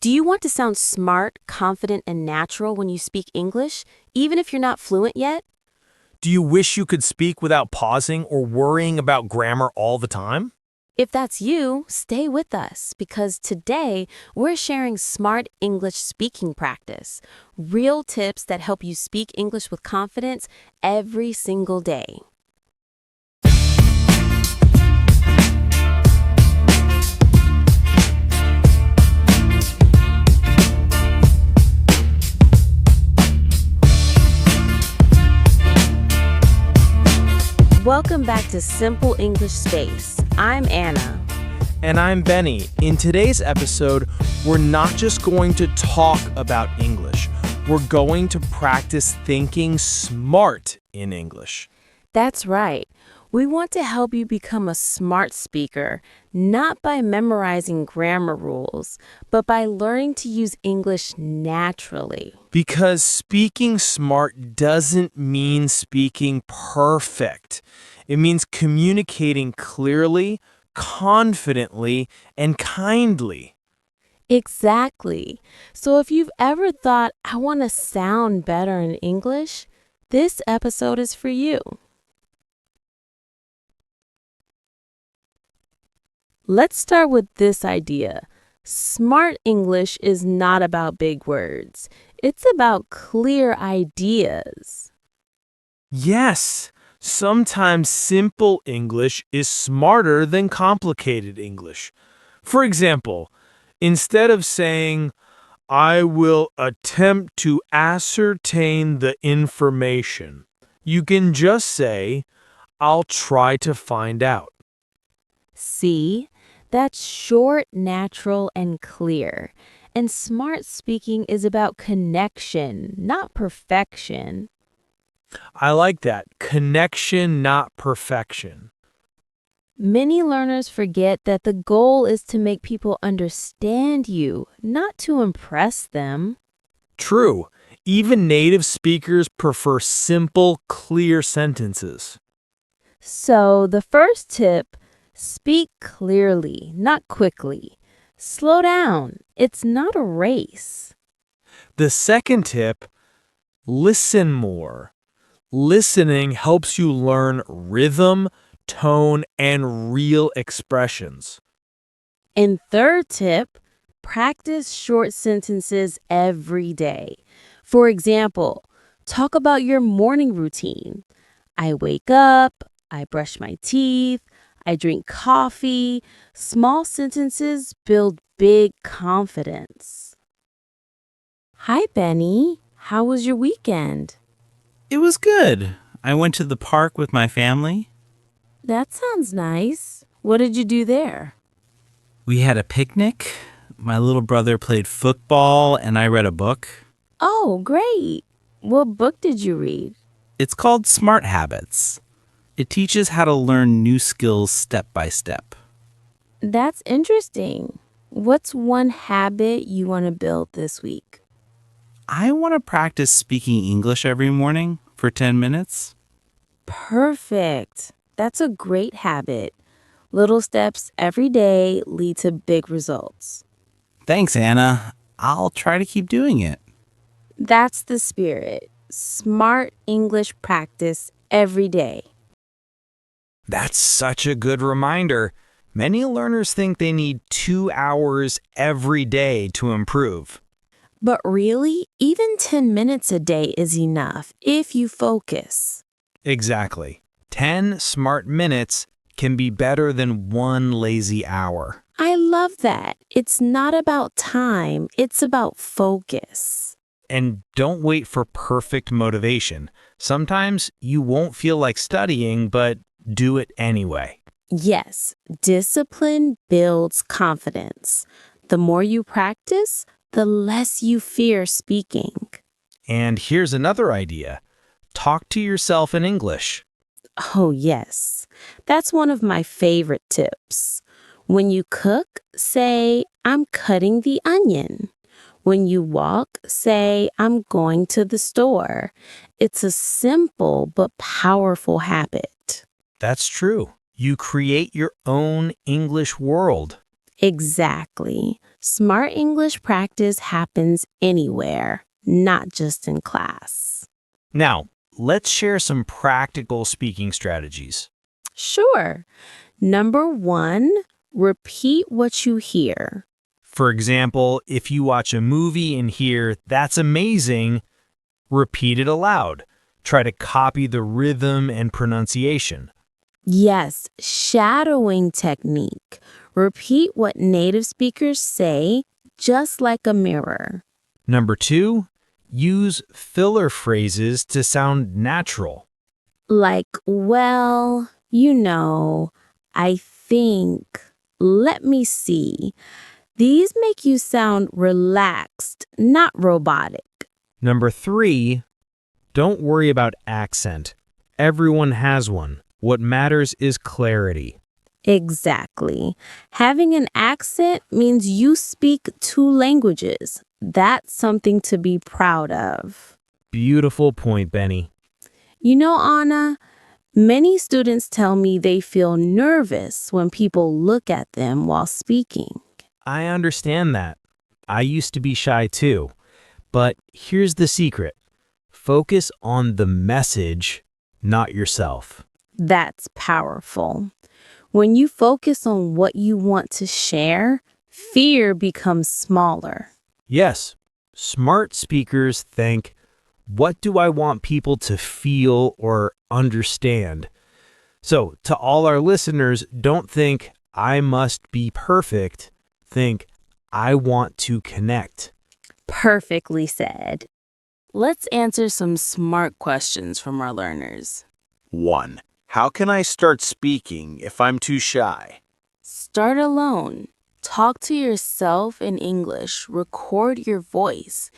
Do you want to sound smart, confident, and natural when you speak English, even if you're not fluent yet? Do you wish you could speak without pausing or worrying about grammar all the time? If that's you, stay with us because today we're sharing smart English speaking practice, real tips that help you speak English with confidence every single day. Welcome back to Simple English Space. I'm Anna. And I'm Benny. In today's episode, we're not just going to talk about English. We're going to practice thinking smart in English. That's right. We want to help you become a smart speaker, not by memorizing grammar rules, but by learning to use English naturally. Because speaking smart doesn't mean speaking perfect. It means communicating clearly, confidently, and kindly. Exactly. So if you've ever thought, I want to sound better in English, this episode is for you. Let's start with this idea. Smart English is not about big words. It's about clear ideas. Yes, sometimes simple English is smarter than complicated English. For example, instead of saying, I will attempt to ascertain the information, you can just say, I'll try to find out. See? That's short, natural, and clear. And smart speaking is about connection, not perfection. I like that. Connection, not perfection. Many learners forget that the goal is to make people understand you, not to impress them. True. Even native speakers prefer simple, clear sentences. So, the first tip, speak clearly, not quickly. Slow down. It's not a race. The second tip, listen more. Listening helps you learn rhythm, tone, and real expressions. And third tip, practice short sentences every day. For example, talk about your morning routine. I wake up, I brush my teeth, I drink coffee. Small sentences build big confidence. Hi, Benny. How was your weekend? It was good. I went to the park with my family. That sounds nice. What did you do there? We had a picnic. My little brother played football and I read a book. Oh, great. What book did you read? It's called Smart Habits. It teaches how to learn new skills step by step. That's interesting. What's one habit you want to build this week? I want to practice speaking English every morning for 10 minutes. Perfect. That's a great habit. Little steps every day lead to big results. Thanks, Anna. I'll try to keep doing it. That's the spirit. Smart English practice every day. That's such a good reminder. Many learners think they need 2 hours every day to improve. But really, even 10 minutes a day is enough if you focus. Exactly. 10 smart minutes can be better than 1 lazy hour. I love that. It's not about time, it's about focus. And don't wait for perfect motivation. Sometimes you won't feel like studying, but do it anyway. Yes, discipline builds confidence. The more you practice, the less you fear speaking. And here's another idea. Talk to yourself in English. Oh, yes. That's one of my favorite tips. When you cook, say, I'm cutting the onion. When you walk, say, I'm going to the store. It's a simple but powerful habit. That's true. You create your own English world. Exactly. Smart English practice happens anywhere, not just in class. Now, let's share some practical speaking strategies. Sure. Number 1, repeat what you hear. For example, if you watch a movie and hear, "That's amazing," repeat it aloud. Try to copy the rhythm and pronunciation. Yes, shadowing technique. Repeat what native speakers say, just like a mirror. Number 2, use filler phrases to sound natural. Like, well, I think, let me see. These make you sound relaxed, not robotic. Number 3, don't worry about accent. Everyone has one. What matters is clarity. Exactly. Having an accent means you speak 2 languages. That's something to be proud of. Beautiful point, Benny. Anna, many students tell me they feel nervous when people look at them while speaking. I understand that. I used to be shy too. But here's the secret. Focus on the message, not yourself. That's powerful. When you focus on what you want to share, fear becomes smaller. Yes, smart speakers think, what do I want people to feel or understand? So, to all our listeners, don't think, I must be perfect. Think, I want to connect. Perfectly said. Let's answer some smart questions from our learners. 1. How can I start speaking if I'm too shy? Start alone. Talk to yourself in English. Record your voice.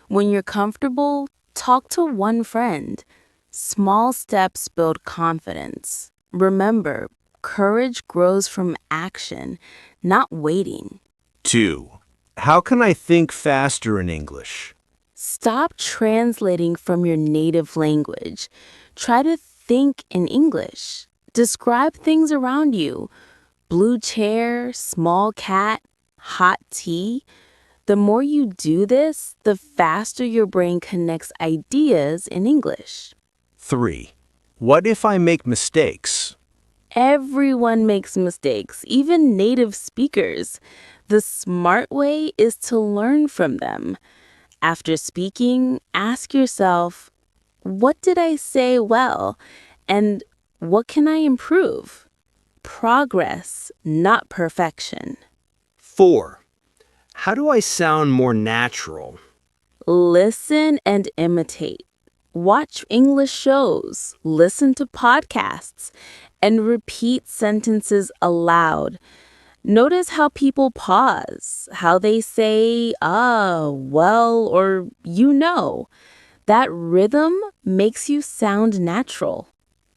When you're comfortable, talk to one friend. Small steps build confidence. Remember, courage grows from action, not waiting. 2. How can I think faster in English? Stop translating from your native language. Try to think in English. Describe things around you. Blue chair, small cat, hot tea. The more you do this, the faster your brain connects ideas in English. 3. What if I make mistakes? Everyone makes mistakes, even native speakers. The smart way is to learn from them. After speaking, ask yourself, what did I say well? And what can I improve? Progress, not perfection. 4. How do I sound more natural? Listen and imitate. Watch English shows, listen to podcasts, and repeat sentences aloud. Notice how people pause, how they say, well, or That rhythm makes you sound natural.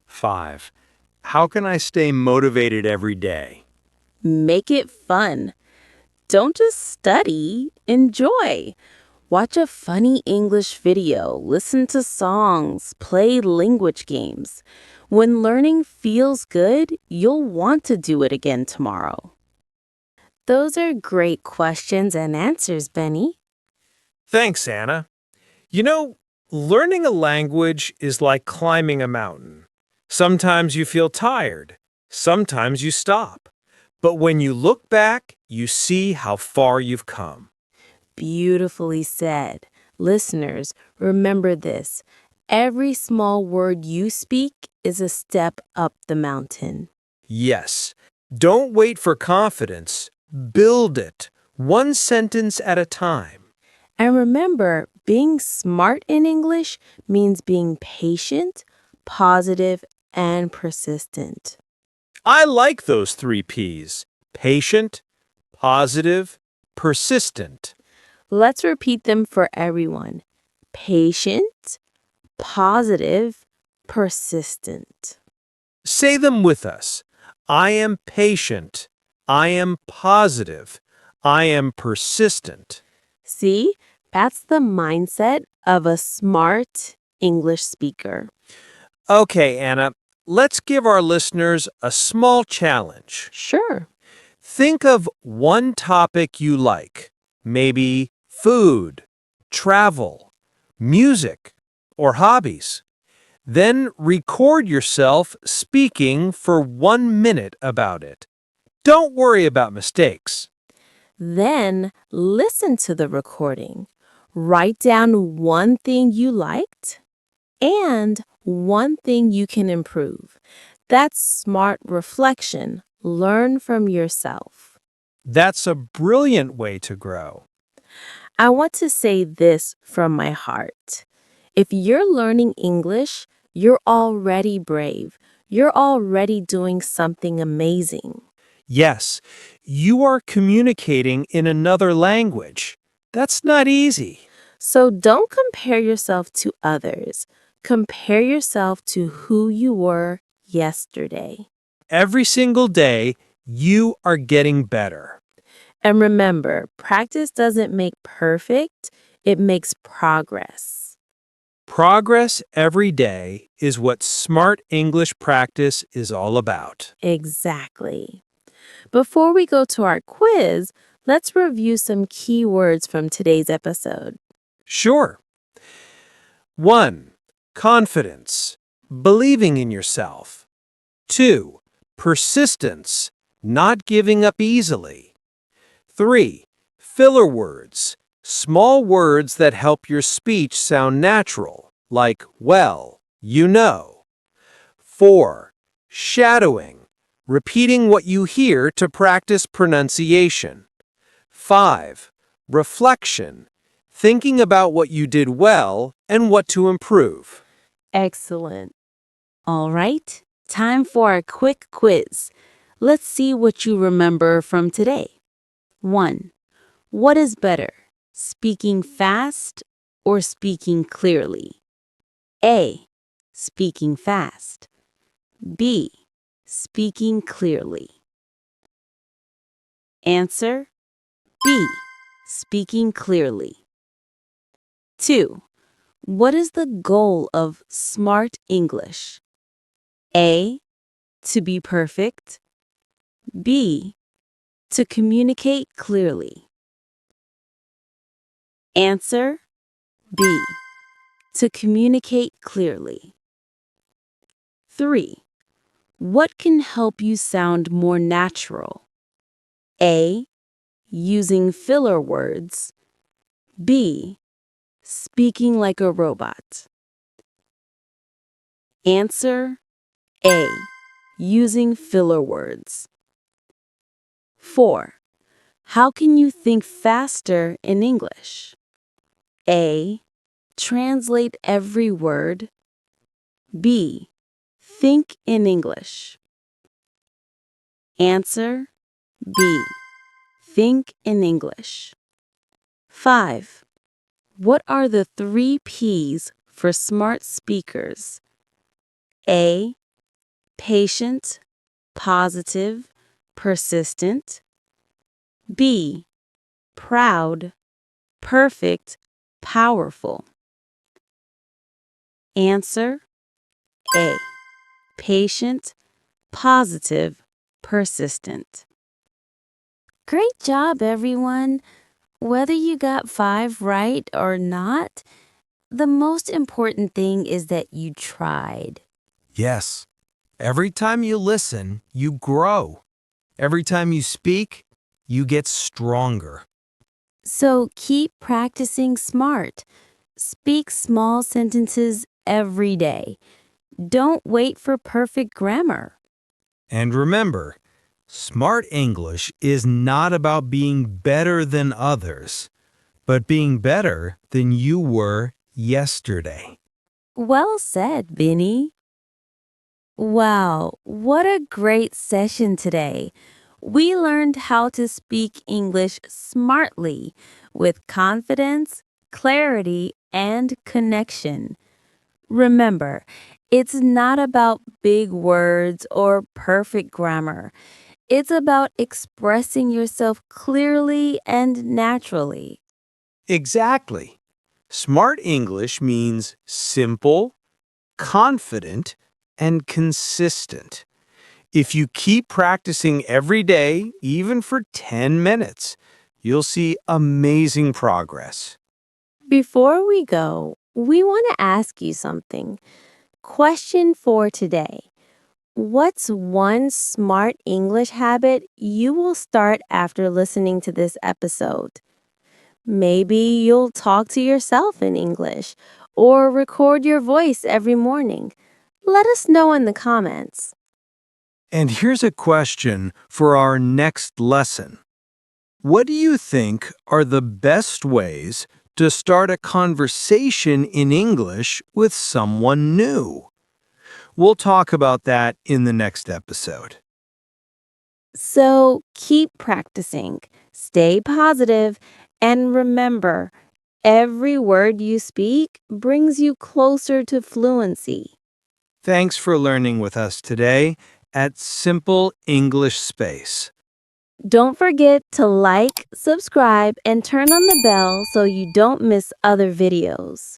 5. How can I stay motivated every day? Make it fun. Don't just study, enjoy. Watch a funny English video, listen to songs, play language games. When learning feels good, you'll want to do it again tomorrow. Those are great questions and answers, Benny. Thanks, Anna. Learning a language is like climbing a mountain. Sometimes you feel tired. Sometimes you stop. But when you look back, you see how far you've come. Beautifully said. Listeners, remember this. Every small word you speak is a step up the mountain. Yes. Don't wait for confidence. Build it, one sentence at a time. And remember, being smart in English means being patient, positive, and persistent. I like those 3 P's. Patient, positive, persistent. Let's repeat them for everyone. Patient, positive, persistent. Say them with us. I am patient. I am positive. I am persistent. See, that's the mindset of a smart English speaker. Okay, Anna, let's give our listeners a small challenge. Sure. Think of one topic you like, maybe food, travel, music, or hobbies. Then record yourself speaking for 1 minute about it. Don't worry about mistakes. Then listen to the recording. Write down one thing you liked and one thing you can improve. That's smart reflection. Learn from yourself. That's a brilliant way to grow. I want to say this from my heart. If you're learning English, you're already brave. You're already doing something amazing. Yes, you are communicating in another language. That's not easy. So don't compare yourself to others. Compare yourself to who you were yesterday. Every single day, you are getting better. And remember, practice doesn't make perfect, it makes progress. Progress every day is what smart English practice is all about. Exactly. Before we go to our quiz, let's review some key words from today's episode. Sure. 1. Confidence, believing in yourself. 2. Persistence, not giving up easily. 3. Filler words, small words that help your speech sound natural, like well, you know. 4. Shadowing, repeating what you hear to practice pronunciation. 5. Reflection, thinking about what you did well and what to improve. Excellent. All right, time for a quick quiz. Let's see what you remember from today. 1. What is better, speaking fast or speaking clearly? A. Speaking fast. B. Speaking clearly. Answer B. Speaking clearly. 2. What is the goal of smart English? A. To be perfect. B. To communicate clearly. Answer B. To communicate clearly. 3. What can help you sound more natural? A. Using filler words. B. Speaking like a robot. Answer A. Using filler words. 4. How can you think faster in English? A. Translate every word. B. Think in English. Answer B. Think in English. 5. What are the 3 P's for smart speakers? A. Patient, positive, persistent. B. Proud, perfect, powerful. Answer A. Patient, positive, persistent. Great job, everyone. Whether you got 5 right or not, the most important thing is that you tried. Yes. Every time you listen, you grow. Every time you speak, you get stronger. So keep practicing smart. Speak small sentences every day. Don't wait for perfect grammar. And remember, smart English is not about being better than others, but being better than you were yesterday. Well said, Vinny. Wow, what a great session today. We learned how to speak English smartly with confidence, clarity, and connection. Remember, it's not about big words or perfect grammar. It's about expressing yourself clearly and naturally. Exactly. Smart English means simple, confident, and consistent. If you keep practicing every day, even for 10 minutes, you'll see amazing progress. Before we go, we want to ask you something. Question for today. What's one smart English habit you will start after listening to this episode? Maybe you'll talk to yourself in English or record your voice every morning. Let us know in the comments. And here's a question for our next lesson. What do you think are the best ways to start a conversation in English with someone new? We'll talk about that in the next episode. So keep practicing, stay positive, and remember, every word you speak brings you closer to fluency. Thanks for learning with us today at Simple English Space. Don't forget to like, subscribe, and turn on the bell so you don't miss other videos.